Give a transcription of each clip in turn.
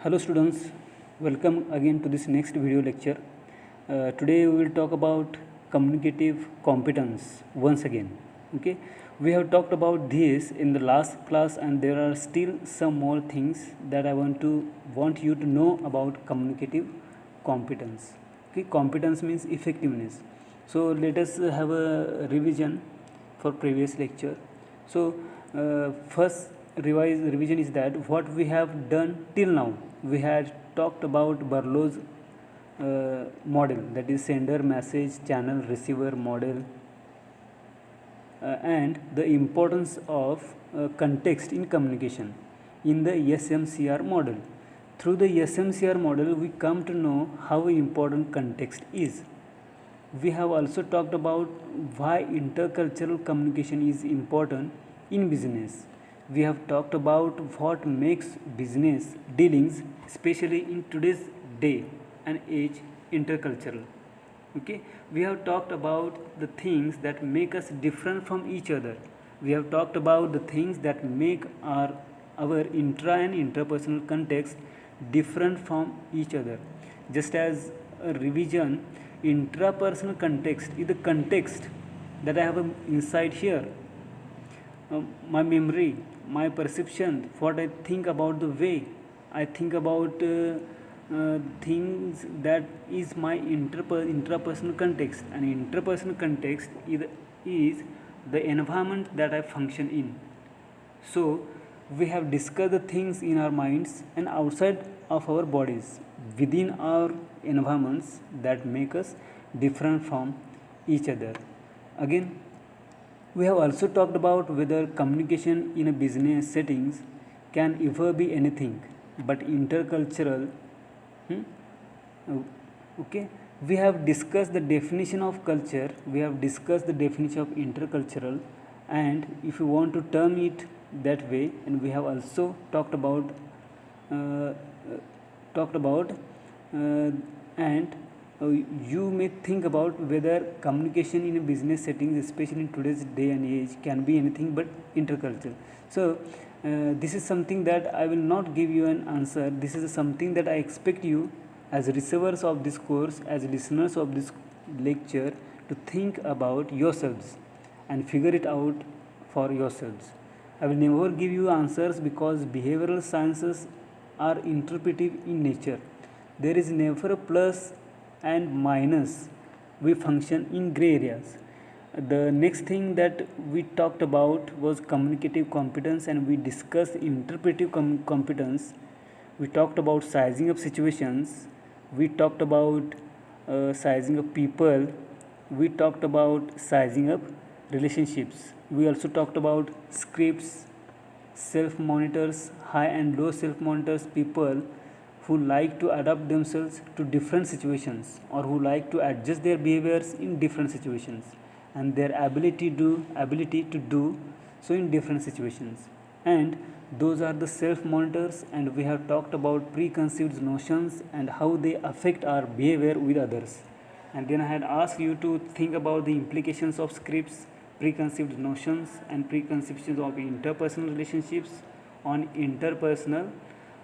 Hello students, welcome again to this next video lecture. Today we will talk about communicative competence once again. Okay, we have talked about this in the last class, and there are still some more things that I want you to know about communicative competence. Okay, competence means effectiveness. So let us have a revision for previous lecture. So first revision is that what we have done till now. We had talked about Barlow's model, that is sender, message, channel, receiver model, and the importance of context in communication in the SMCR model. Through the SMCR model, we come to know how important context is. We have also talked about why intercultural communication is important in business. We have talked about what makes business dealings, especially in today's day and age, intercultural. Okay, we have talked about the things that make us different from each other. We have talked about the things that make our intra and interpersonal context different from each other. Just as a revision, intrapersonal context is the context that I have inside here. My memory, my perception, what I think about the way I think about things, that is my intrapersonal context. And interpersonal context is the environment that I function in. So we have discussed the things in our minds and outside of our bodies, within our environments, that make us different from each other. Again, we have also talked about whether communication in a business settings can ever be anything but intercultural. Hmm? Okay, we have discussed the definition of culture, we have discussed the definition of intercultural, and if you want to term it that way, and we have also talked about uh, talked about and you may think about whether communication in a business settings, especially in today's day and age, can be anything but intercultural. So this is something that I will not give you an answer. This is something that I expect you as receivers of this course, as listeners of this lecture, to think about yourselves and figure it out for yourselves. I will never give you answers because behavioral sciences are interpretive in nature. There is never a plus and minus. We function in gray areas. The next thing that we talked about was communicative competence, and we discussed interpretive competence. We talked about sizing up situations. We talked about sizing up people. We talked about sizing up relationships. We also talked about scripts, self monitors, high and low self monitors, people who like to adapt themselves to different situations, or who like to adjust their behaviors in different situations, and their ability to do so in different situations. And those are the self monitors, and we have talked about preconceived notions and how they affect our behavior with others. And then I had asked you to think about the implications of scripts, preconceived notions, and preconceptions of interpersonal relationships on interpersonal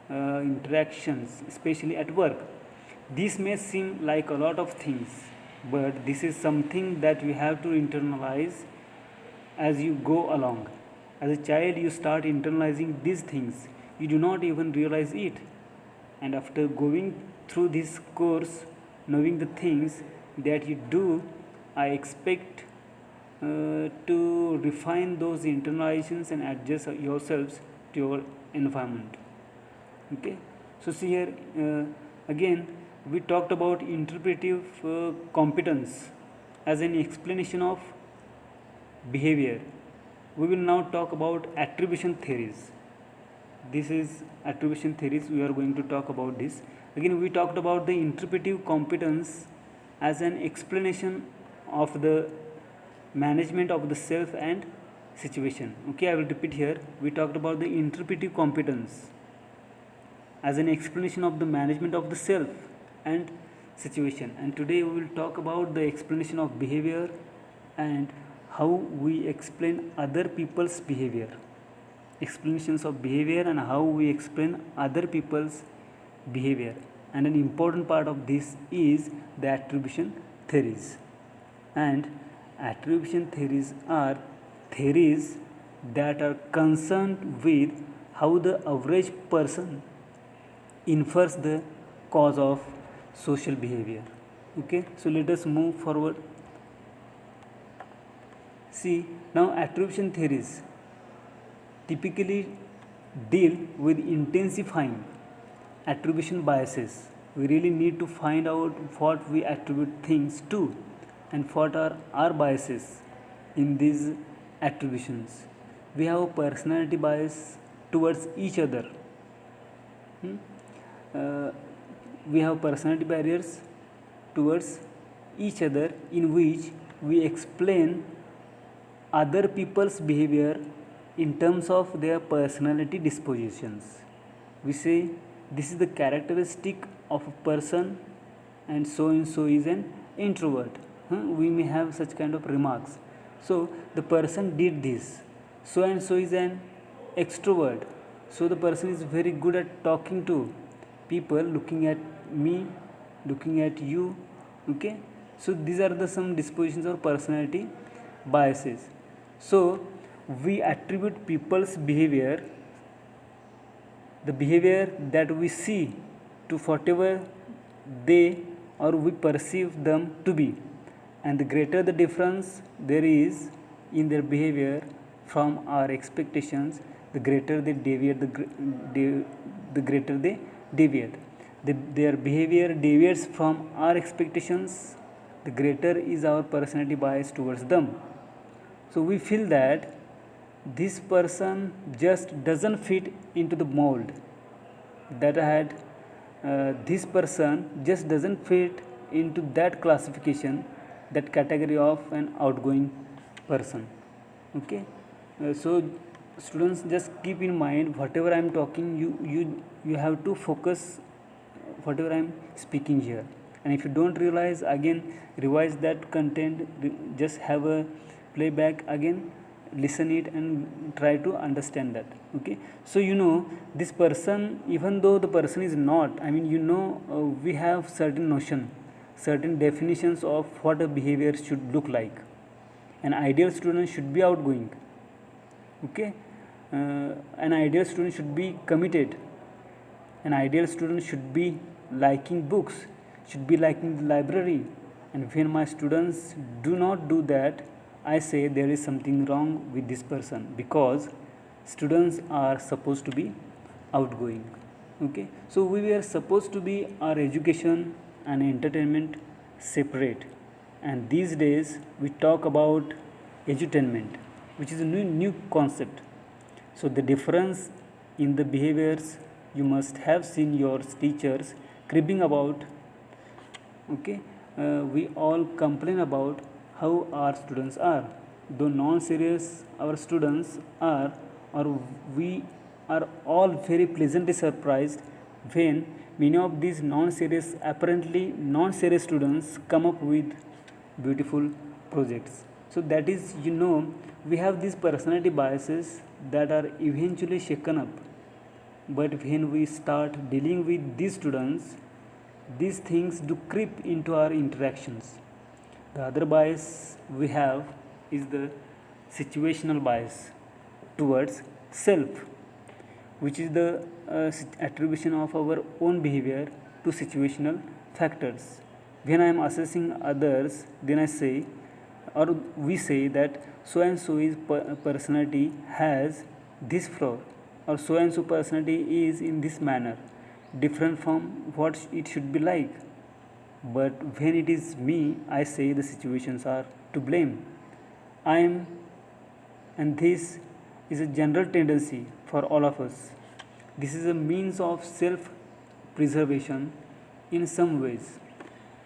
interactions, especially at work. This may seem like a lot of things, but this is something that you have to internalize as you go along. As a child, you start internalizing these things, you do not even realize it. And after going through this course, knowing the things that you do, I expect to refine those internalizations and adjust yourselves to your environment. Okay, so see here, again we talked about interpretive competence as an explanation of behavior. We will now talk about attribution theories. This is attribution theories, we are going to talk about this. Again, we talked about the interpretive competence as an explanation of the management of the self and situation. Okay, I will repeat here. We talked about the interpretive competence as an explanation of the management of the self and situation, and today we will talk about the explanation of behavior and how we explain other people's behavior. Explanations of behavior and how we explain other people's behavior, and an important part of this is the attribution theories. And attribution theories are theories that are concerned with how the average person infers the cause of social behavior. Okay, so let us move forward. See, now attribution theories typically deal with intensifying attribution biases. We really need to find out what we attribute things to and what are our biases in these attributions. We have a personality bias towards each other. Hmm? Uh, we have personality barriers towards each other in which we explain other people's behavior in terms of their personality dispositions. We say this is the characteristic of a person and so is an introvert. We may have such kind of remarks. So the person did this, so and so is an extrovert, so the person is very good at talking to people, looking at me, looking at you. Okay, so these are the some dispositions or personality biases. So we attribute people's behavior, the behavior that we see, to whatever they or we perceive them to be, and the greater the difference there is in their behavior from our expectations, the greater they deviate, the greater they deviate. Their behavior deviates from our expectations, the greater is our personality bias towards them. So we feel that this person just doesn't fit into the mold that I had. This person just doesn't fit into that classification, that category of an outgoing person. Okay, so students, just keep in mind whatever I am talking, you have to focus whatever I am speaking here. And if you don't realize, again revise that content, just have a playback again, listen it and try to understand that. Okay, so this person, even though the person is not, we have certain notion, certain definitions of what a behavior should look like. An ideal student should be outgoing. Okay, an ideal student should be committed. An ideal student should be liking books, should be liking the library. And when my students do not do that, I say there is something wrong with this person, because students are supposed to be outgoing. Okay, so we were supposed to be our education and entertainment separate, and these days we talk about edutainment, which is a new concept. So the difference in the behaviors, you must have seen your teachers cribbing about. Okay, we all complain about how our students are, though non-serious our students are, or we are all very pleasantly surprised when many of these apparently non-serious students come up with beautiful projects. So that is, we have these personality biases that are eventually shaken up. But when we start dealing with these students, these things do creep into our interactions. The other bias we have is the situational bias towards self, which is the attribution of our own behavior to situational factors. When I am assessing others, then I say, or we say that so and so is personality has this flaw, or so and so personality is in this manner, different from what it should be like. But when it is me, I say the situations are to blame. I am, and this is a general tendency for all of us. This is a means of self preservation in some ways,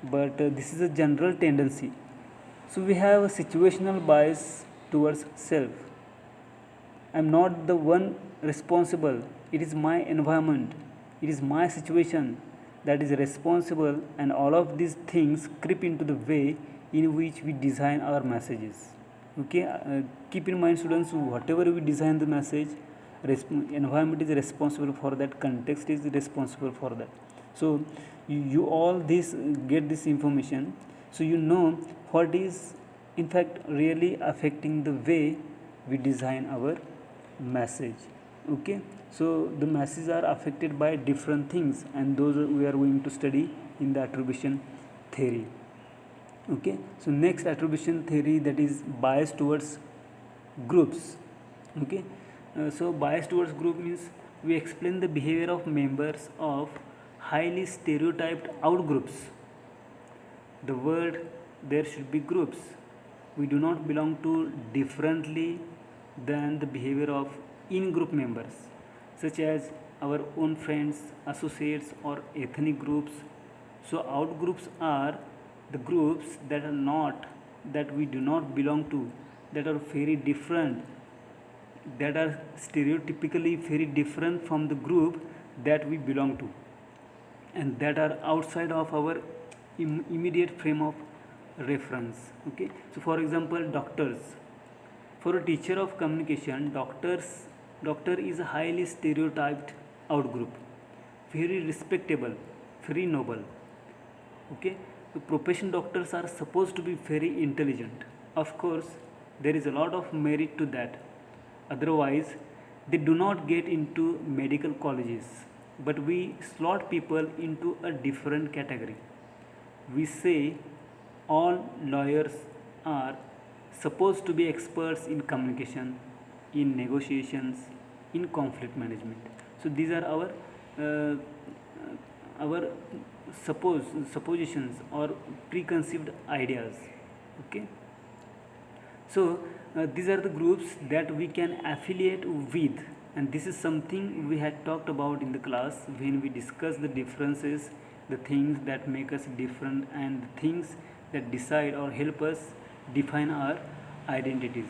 but this is a general tendency. So we have a situational bias towards self. I am not the one responsible, it is my environment, it is my situation that is responsible, and all of these things creep into the way in which we design our messages. Okay, keep in mind, students, whatever we design the message, environment is responsible for that, context is responsible for that. So you all this get this information, so you know what is in fact really affecting the way we design our message. Okay, so the messages are affected by different things, and those we are going to study in the attribution theory. Okay, so next attribution theory, that is bias towards groups. Okay, so bias towards group means we explain the behavior of members of highly stereotyped outgroups. The word there should be groups. We do not belong to differently than the behavior of in-group members, such as our own friends, associates, or ethnic groups. So outgroups are the groups that we do not belong to, that are very different, that are stereotypically very different from the group that we belong to, and that are outside of our immediate frame of reference. Okay, so for example, doctors. For a teacher of communication, doctor is a highly stereotyped outgroup, very respectable, very noble. Okay, the profession doctors are supposed to be very intelligent. Of course, there is a lot of merit to that, otherwise they do not get into medical colleges. But we slot people into a different category. We say all lawyers are supposed to be experts in communication, in negotiations, in conflict management. So these are our suppositions or preconceived ideas. Okay, so these are the groups that we can affiliate with, and this is something we had talked about in the class when we discussed the differences, the things that make us different, and the things that decide or help us define our identities.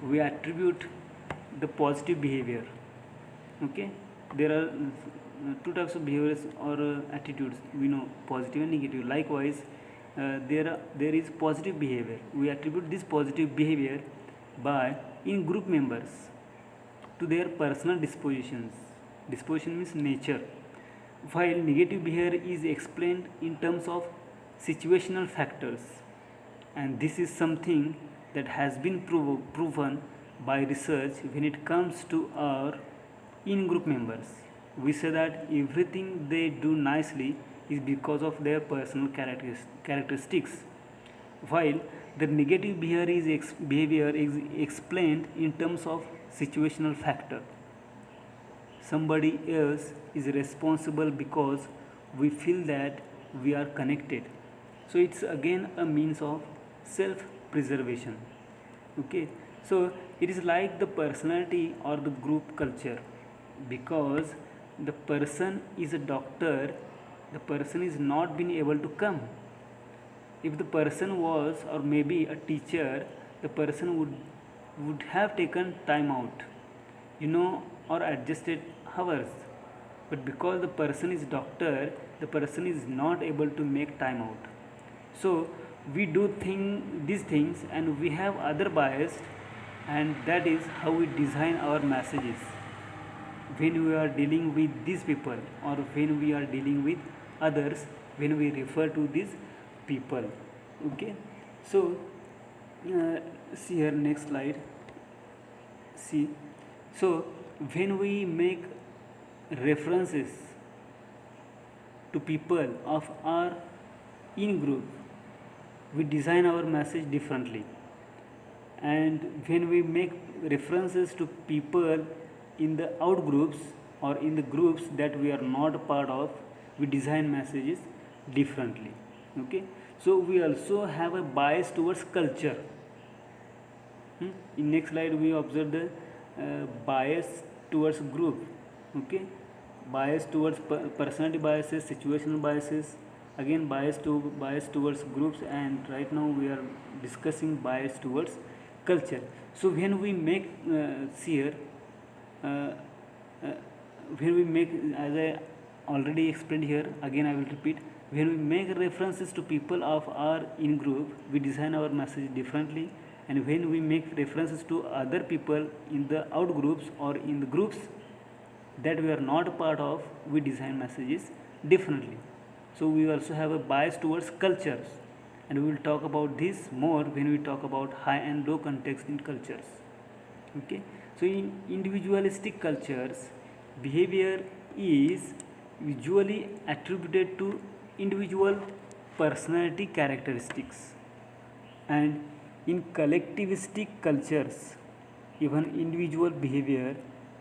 We attribute the positive behavior. Okay, there are two types of behaviors or attitudes, we know, positive and negative. Likewise, there is positive behavior. We attribute this positive behavior by in group members to their personal dispositions. Disposition means nature, while negative behavior is explained in terms of situational factors. And this is something that has been proven by research. When it comes to our in group members, we say that everything they do nicely is because of their personal characteristics, while the negative behavior is explained in terms of situational factor. Somebody else is responsible because we feel that we are connected. So it's again a means of self preservation. Okay, so it is like the personality or the group culture. Because the person is a doctor, the person is not been able to come. If the person was, or maybe a teacher, the person would have taken time out, or adjusted hours. But because the person is doctor, the person is not able to make time out. So we do these things, and we have other bias, and that is how we design our messages when we are dealing with these people, or when we are dealing with others, when we refer to these people. Okay, so see here, next slide. See, so when we make references to people of our in group, we design our message differently. And when we make references to people in the out groups or in the groups that we are not a part of, we design messages differently. Okay, so we also have a bias towards culture. In next slide we observe the bias towards group. Okay, bias towards personality biases, situational biases, again bias towards groups, and right now we are discussing bias towards culture. So when we make see here, when we make, as I already explained here, again I will repeat, when we make references to people of our in group, we design our message differently. And when we make references to other people in the out groups or in the groups that we are not a part of, we design messages differently. So we also have a bias towards cultures, and we will talk about this more when we talk about high and low context in cultures. Okay, so in individualistic cultures, behavior is usually attributed to individual personality characteristics, and in collectivistic cultures, even individual behavior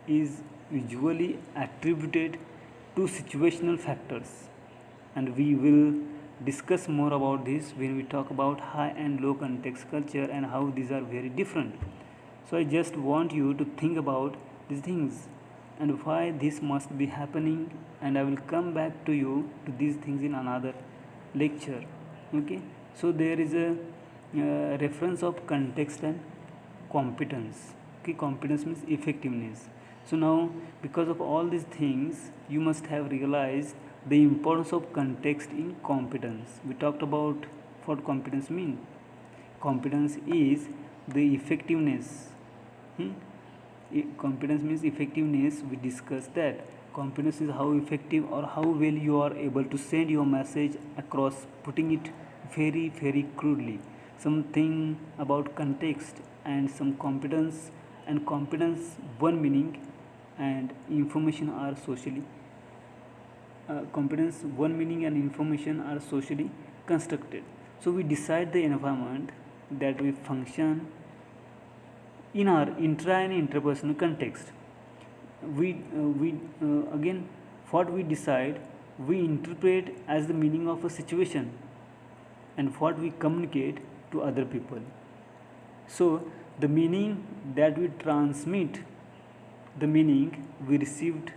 is usually attributed to situational factors, and we will discuss more about this when we talk about high and low context culture and how these are very different. So I just want you to think about these things and why this must be happening, and I will come back to you to these things in another lecture. Okay, so there is a reference of context and competence. Okay, competence means effectiveness. So now, because of all these things, you must have realized the importance of context in competence. We talked about what competence means. Competence is the effectiveness. Competence means effectiveness. We discussed that. Competence is how effective or how well you are able to send your message across, putting it very crudely. Something about context and some competence, and competence one meaning and information are socially competence one meaning and information are socially constructed. So we decide the environment that we function in our intra and interpersonal context. We again, what we decide, we interpret as the meaning of a situation, and what we communicate to other people. So the meaning that we transmit, the meaning we received,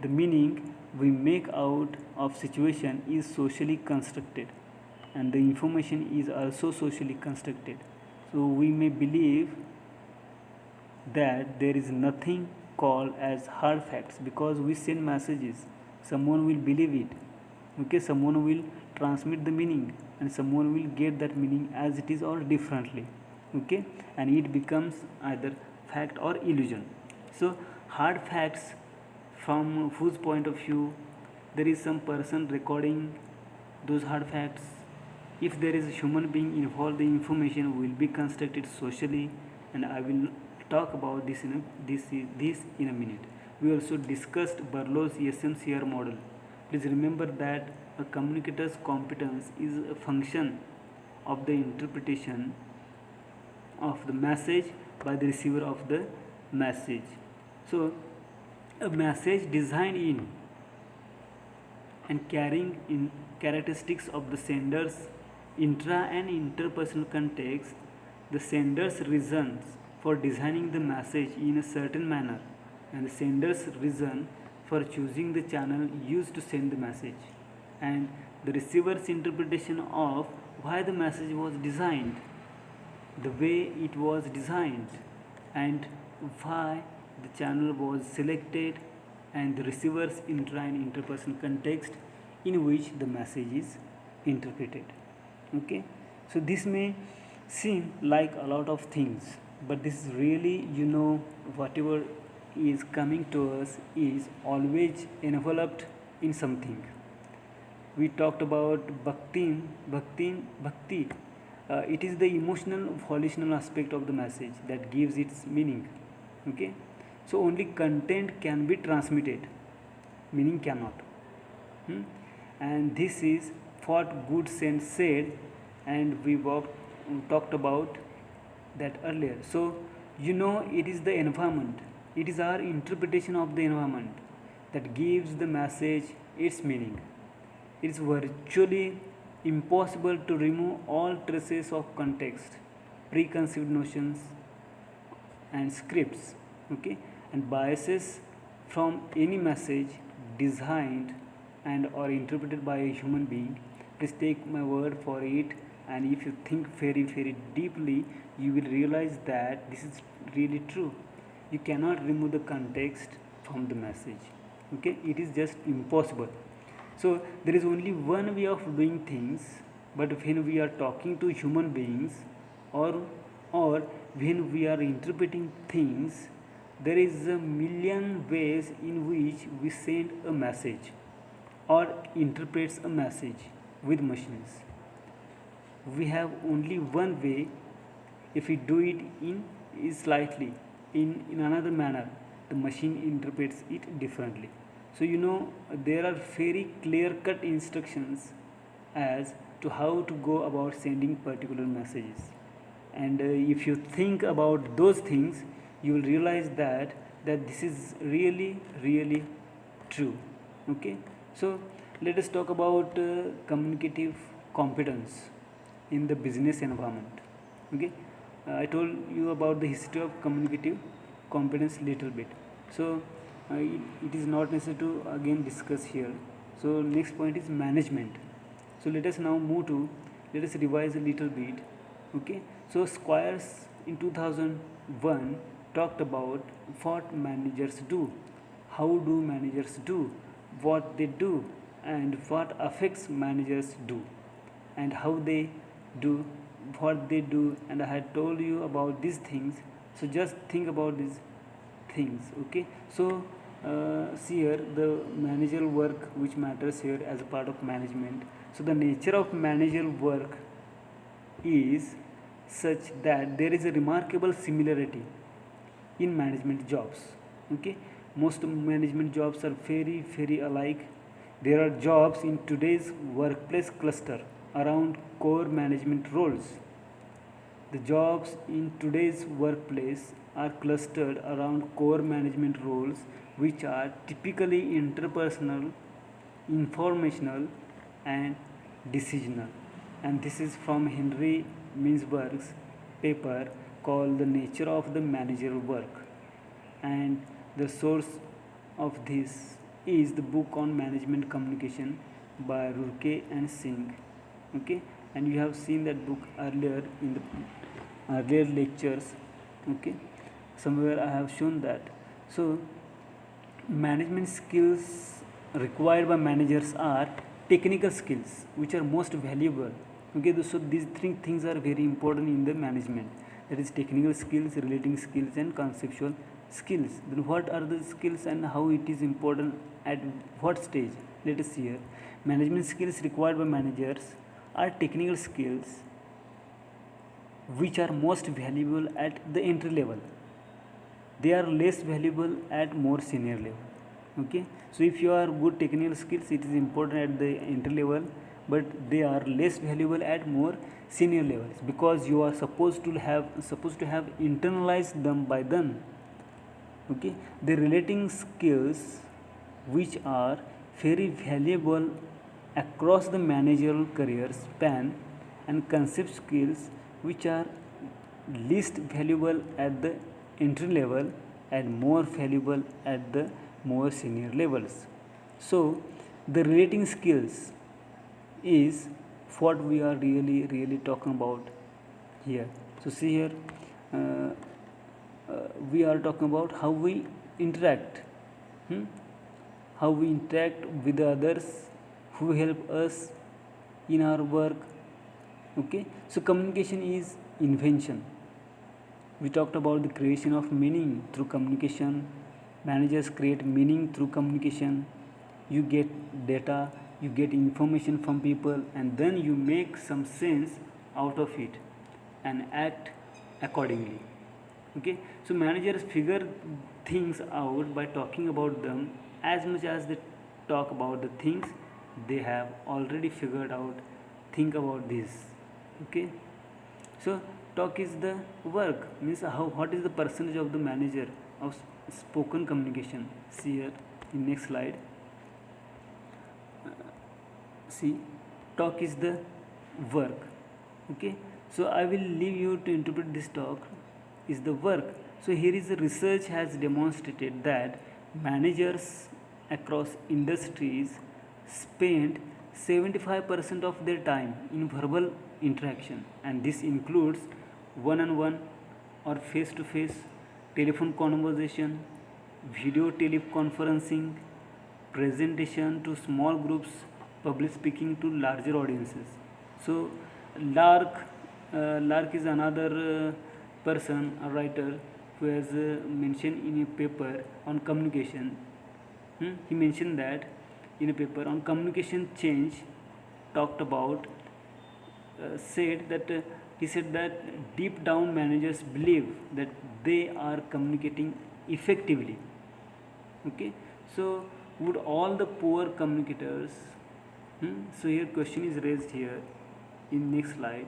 the meaning we make out of situation is socially constructed, and the information is also socially constructed. So we may believe that there is nothing called as hard facts because we send messages. Someone will believe it. Okay, someone will transmit the meaning, and someone will get that meaning as it is or differently. Okay, and it becomes either fact or illusion. So hard facts, from whose point of view, there is some person recording those hard facts. If there is a human being involved, the information will be constructed socially, and I will talk about this in a minute. We also discussed Berlow's SMCR model. Please remember that a communicator's competence is a function of the interpretation of the message by the receiver of the message. So a message designed in and carrying in characteristics of the sender's intra and interpersonal context, the sender's reasons for designing the message in a certain manner, and the sender's reason for choosing the channel used to send the message, and the receiver's interpretation of why the message was designed the way it was designed, and why the channel was selected, and the receiver's intra and interpersonal context in which the message is interpreted. Okay, so this may seem like a lot of things, but this is really, whatever is coming to us is always enveloped in something. We talked about bhakti. It is the emotional volitional aspect of the message that gives its meaning. Okay, so only content can be transmitted, meaning cannot. And this is what Good Sense said, and we talked about that earlier. So it is the environment, it is our interpretation of the environment that gives the message its meaning. It is virtually impossible to remove all traces of context, preconceived notions, and scripts, okay, and biases from any message designed and or interpreted by a human being. Please take my word for it, and if you think very deeply, you will realize that this is really true. You cannot remove the context from the message. Okay, it is just impossible. So there is only one way of doing things, but when we are talking to human beings, or when we are interpreting things, there is a million ways in which we send a message. or interprets a message with machines. We have only one way. If we do it in is slightly in another manner, the machine interprets it differently. So there are very clear cut instructions as to how to go about sending particular messages. And if you think about those things, you will realize that this is really true. Okay, so let us talk about communicative competence in the business environment. Okay, I told you about the history of communicative competence little bit, so it is not necessary to again discuss here. So next point is management. So let us now move to, let us revise a little bit. Okay, so Squires in 2001 talked about what managers do, how do managers do, what they do, and what affects managers do, and how they do what they do. And I had told you about these things, so just think about these things. Okay, so see here the managerial work which matters here as a part of management. So the nature of managerial work is such that there is a remarkable similarity in management jobs. Okay, most management jobs are very alike. There are jobs in today's workplace cluster around core management roles. The jobs in today's workplace are clustered around core management roles, which are typically interpersonal, informational, and decisional. And this is from Henry Mintzberg's paper called The Nature of the Managerial Work. And the source of this is the book on management communication by Rourke and Singh. Okay, and you have seen that book earlier in the earlier lectures. Okay, somewhere I have shown that. So management skills required by managers are technical skills which are most valuable. Okay, so these three things are very important in the management, that is technical skills, relating skills, and conceptual skills. Then what are the skills and how it is important at what stage? Let us see here. Management skills required by managers are technical skills which are most valuable at the entry level. They are less valuable at more senior level. Okay, so if you are good technical skills, it is important at the entry level, but they are less valuable at more senior levels, because you are supposed to have internalized them by them. Okay, the relating skills which are very valuable across the managerial career span, and concept skills which are least valuable at the entry level and more valuable at the more senior levels. So the relating skills is what we are really talking about here. So see here, we are talking about how we interact, how we interact with others who help us in our work. Okay, so communication is invention. We talked about the creation of meaning through communication. Managers create meaning through communication. You get data, you get information from people, and then you make some sense out of it and act accordingly. Okay, so managers figure things out by talking about them as much as they talk about the things they have already figured out. Think about this. Okay, so talk is the work, means what is the percentage of the manager of spoken communication. See here in next slide. See, talk is the work. Okay, so I will leave you to interpret this talk is the work. So here is the research has demonstrated that managers across industries spend 75% of their time in verbal interaction, and this includes one-on-one or face-to-face telephone conversation, video teleconferencing, presentation to small groups, public speaking to larger audiences. So Lark is another person, a writer, who has mentioned in a paper on communication. He mentioned that in a paper on communication change talked about said that he said that deep down managers believe that they are communicating effectively. Okay, so would all the poor communicators, so here question is raised here in next slide.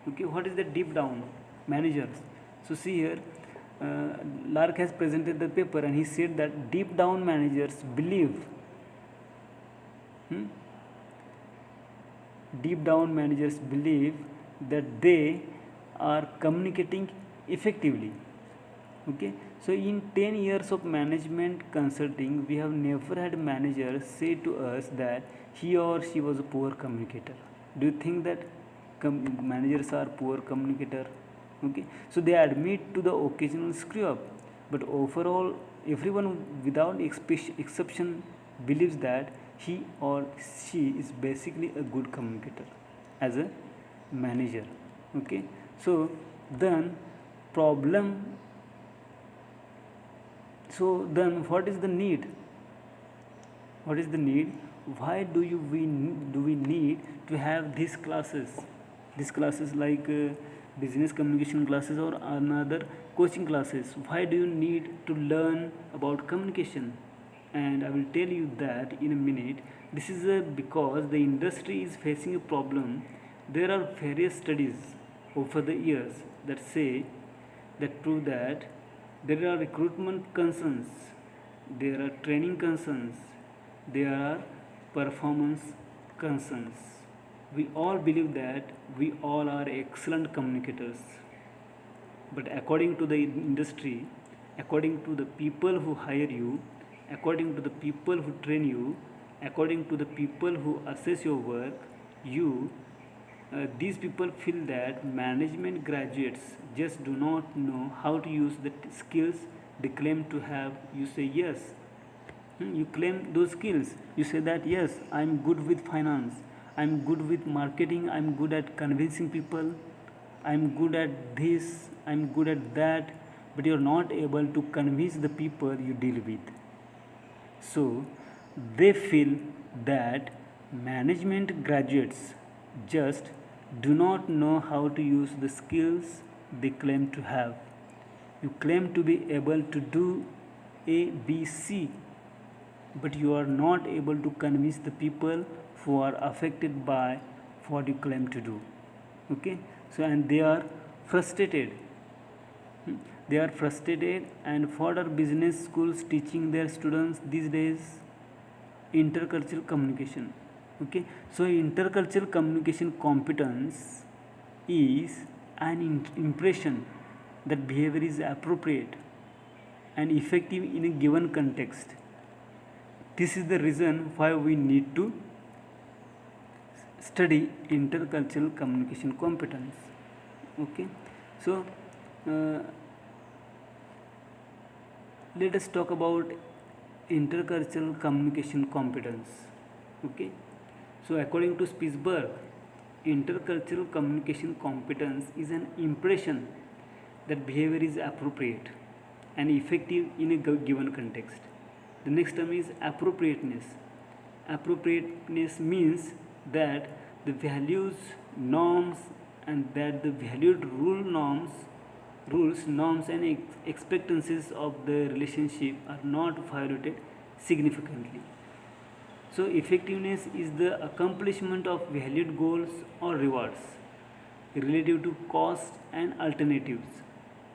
Okay, what is the deep down managers? So see here, Lark has presented the paper and he said that deep down managers believe, deep down managers believe that they are communicating effectively. Okay, so in 10 years of management consulting, we have never had a manager say to us that he or she was a poor communicator. Do you think that managers are poor communicator? Okay, so they admit to the occasional screw up, but overall everyone without exception believes that he or she is basically a good communicator as a manager. Okay, so then problem, so then what is the need? What is the need? Why do we need to have these classes like business communication classes or another coaching classes? Why do you need to learn about communication? And I will tell you that in a minute. This is because the industry is facing a problem. There are various studies over the years that say, that prove that there are recruitment concerns, there are training concerns, there are performance concerns. We all believe that we all are excellent communicators, but according to the industry, according to the people who hire you, according to the people who train you, according to the people who assess your work, these people feel that management graduates just do not know how to use the skills they claim to have. You say yes. You claim those skills. You say that yes, I'm good with finance, I'm good with marketing, I'm good at convincing people, I'm good at this, I'm good at that, but you're not able to convince the people you deal with. So they feel that management graduates just do not know how to use the skills they claim to have. You claim to be able to do A, B, C, but you are not able to convince the people who are affected by what you claim to do. Okay, so and they are frustrated. They are frustrated, and what are business schools teaching their students these days? Intercultural communication. Okay, so intercultural communication competence is an impression that behavior is appropriate and effective in a given context. This is the reason why we need to study intercultural communication competence. Okay, so let us talk about intercultural communication competence. Okay, so according to Spitzberg, intercultural communication competence is an impression that behavior is appropriate and effective in a given context. The next term is appropriateness. Appropriateness means that the values, norms, and that the valued rules, norms, and expectancies of the relationship are not violated significantly. So effectiveness is the accomplishment of valued goals or rewards relative to cost and alternatives.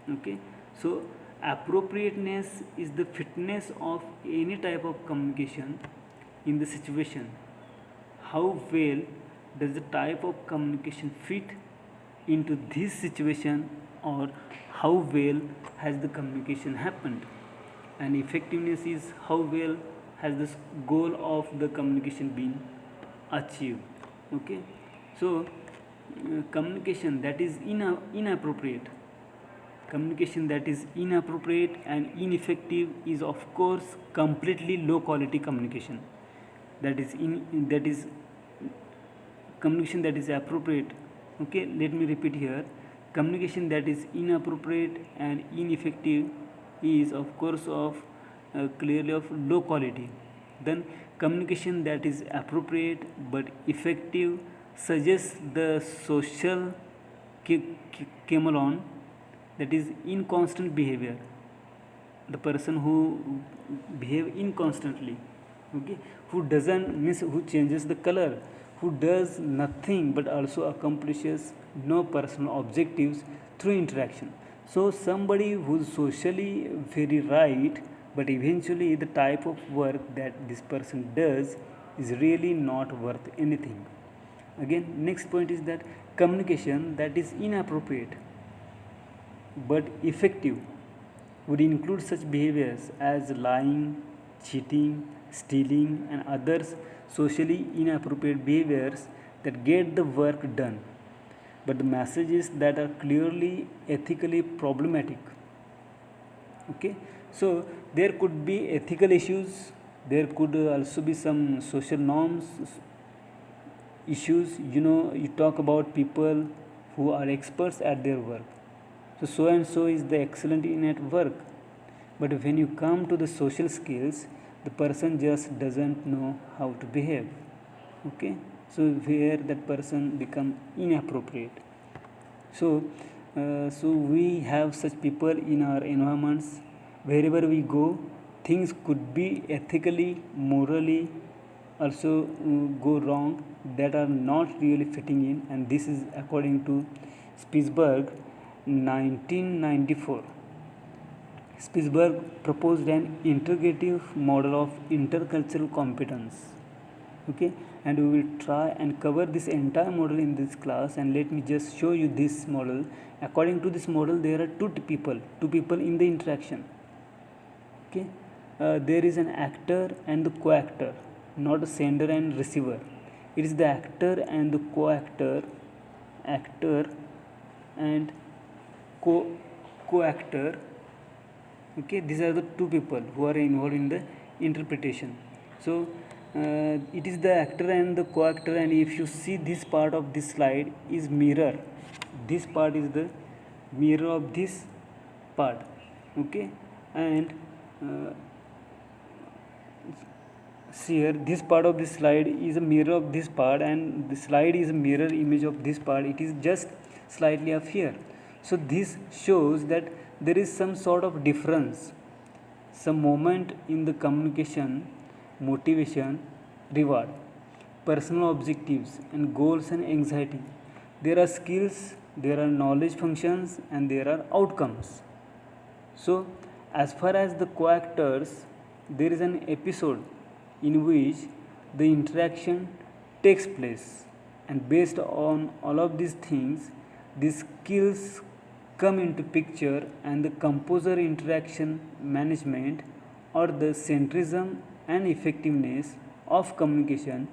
Okay, so appropriateness is the fitness of any type of communication in the situation. How well does the type of communication fit into this situation, or how well has the communication happened? And effectiveness is how well has this goal of the communication been achieved. Okay, so communication that is inappropriate, communication that is inappropriate and ineffective is of course completely low quality communication. That is communication that is appropriate. Okay, let me repeat here. Communication that is inappropriate and ineffective is of course of clearly of low quality. Then communication that is appropriate but effective suggests the social chameleon, that is inconstant behavior, the person who behave inconstantly, okay, who doesn't miss, who changes the color, who does nothing but also accomplishes no personal objectives through interaction. So somebody who's socially very right, but eventually the type of work that this person does is really not worth anything. Again, next point is that communication that is inappropriate but effective would include such behaviors as lying, cheating, stealing, and others socially inappropriate behaviors that get the work done, but the messages that are clearly ethically problematic. Okay, so there could be ethical issues, there could also be some social norms issues. You talk about people who are experts at their work, so and so is the excellent in at work, but when you come to the social skills, the person just doesn't know how to behave. Okay, so where that person become inappropriate. So we have such people in our environments. Wherever we go, things could be ethically, morally also go wrong, that are not really fitting in, and this is according to Spitzberg 1994. Spitzberg proposed an integrative model of intercultural competence. Okay, and we will try and cover this entire model in this class, and let me just show you this model. According to this model, there are two people in the interaction. Okay, there is an actor and the co-actor, not a sender and receiver. It is the actor and the co-actor, actor and co-actor. Okay, these are the two people who are involved in the interpretation. So it is the actor and the co-actor, and if you see this part of this slide is mirror, this part is the mirror of this part. Okay, and see here, this part of this slide is a mirror of this part, and the slide is a mirror image of this part. It is just slightly up here. So this shows that there is some sort of difference, some moment in the communication, motivation, reward, personal objectives and goals and anxiety. There are skills, there are knowledge functions, and there are outcomes. So as far as the co-actors, there is an episode in which the interaction takes place, and based on all of these things, these skills come into picture, and the composer interaction management, or the centrism and effectiveness of communication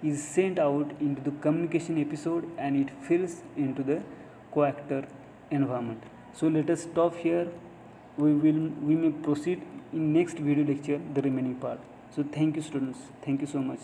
is sent out into the communication episode, and it fills into the co-actor environment. So let us stop here. We may proceed in next video lecture the remaining part. So thank you students, thank you so much.